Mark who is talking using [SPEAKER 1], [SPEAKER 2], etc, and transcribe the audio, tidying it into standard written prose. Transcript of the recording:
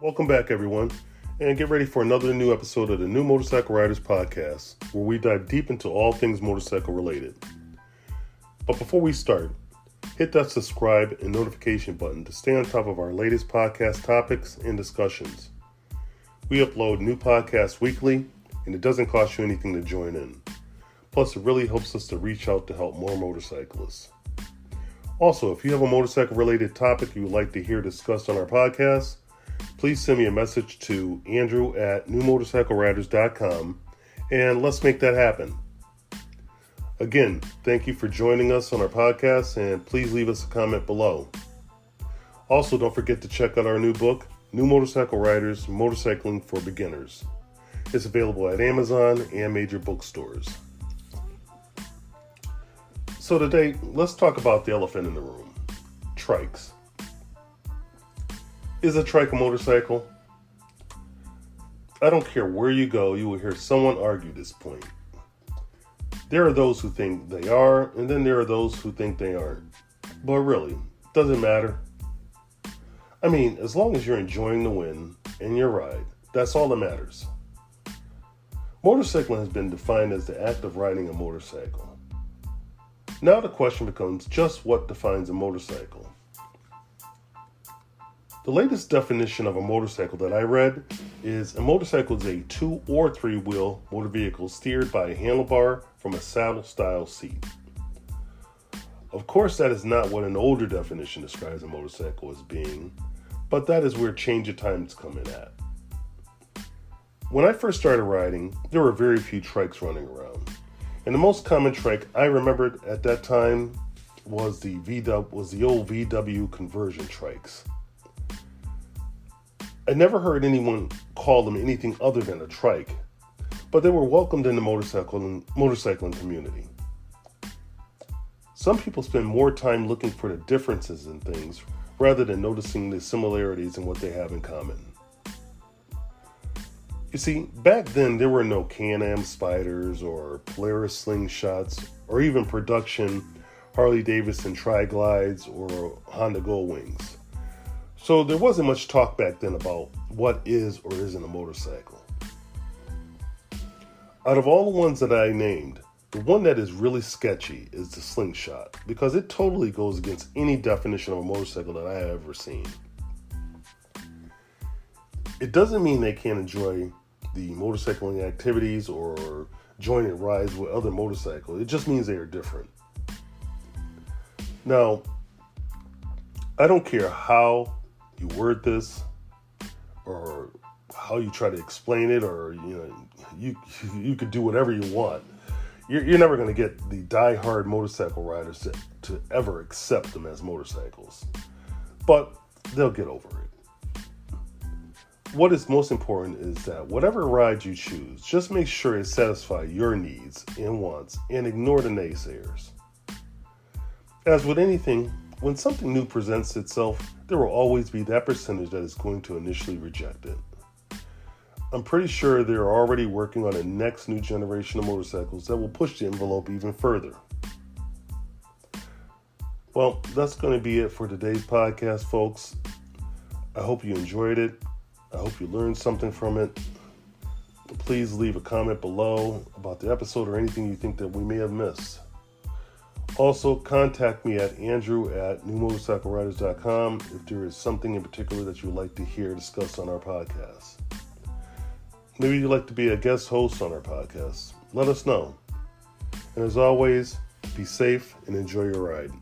[SPEAKER 1] Welcome back, everyone, and get ready for another new episode of the New Motorcycle Riders Podcast, where we dive deep into all things motorcycle related. But before we start, hit that subscribe and notification button to stay on top of our latest podcast topics and discussions. We upload new podcasts weekly, and it doesn't cost you anything to join in. Plus, it really helps us to reach out to help more motorcyclists. Also, if you have a motorcycle-related topic you would like to hear discussed on our podcast, please send me a message to andrew@newmotorcycleriders.com, and let's make that happen. Again, thank you for joining us on our podcast, and please leave us a comment below. Also, don't forget to check out our new book, New Motorcycle Riders, Motorcycling for Beginners. It's available at Amazon and major bookstores. So today, let's talk about the elephant in the room, trikes. Is a trike a motorcycle? I don't care where you go, you will hear someone argue this point. There are those who think they are, and then there are those who think they aren't. But really, does it matter? I mean, as long as you're enjoying the win and your ride, that's all that matters. Motorcycling has been defined as the act of riding a motorcycle. Now the question becomes just what defines a motorcycle? The latest definition of a motorcycle that I read is a motorcycle is a 2 or 3 wheel motor vehicle steered by a handlebar from a saddle style seat. Of course, that is not what an older definition describes a motorcycle as being, but that is where change of times come in at. When I first started riding, there were very few trikes running around. And the most common trike I remembered at that time was the old VW conversion trikes. I never heard anyone call them anything other than a trike, but they were welcomed in the motorcycling community. Some people spend more time looking for the differences in things rather than noticing the similarities in what they have in common. You see, back then there were no Can-Am Spyders or Polaris Slingshots or even production Harley-Davidson Tri-Glides or Honda Goldwings. So there wasn't much talk back then about what is or isn't a motorcycle. Out of all the ones that I named, the one that is really sketchy is the Slingshot because it totally goes against any definition of a motorcycle that I have ever seen. It doesn't mean they can't enjoy the motorcycling activities or join in rides with other motorcycles. It just means they are different. Now, I don't care how you word this or how you try to explain it, or you could do whatever you want. You're never going to get the die-hard motorcycle riders to ever accept them as motorcycles. But they'll get over it. What is most important is that whatever ride you choose, just make sure it satisfies your needs and wants and ignore the naysayers. As with anything, when something new presents itself, there will always be that percentage that is going to initially reject it. I'm pretty sure they're already working on the next new generation of motorcycles that will push the envelope even further. Well, that's going to be it for today's podcast, folks. I hope you enjoyed it. I hope you learned something from it. Please leave a comment below about the episode or anything you think that we may have missed. Also, contact me at andrew@newmotorcycleriders.com if there is something in particular that you would like to hear discussed on our podcast. Maybe you'd like to be a guest host on our podcast. Let us know. And as always, be safe and enjoy your ride.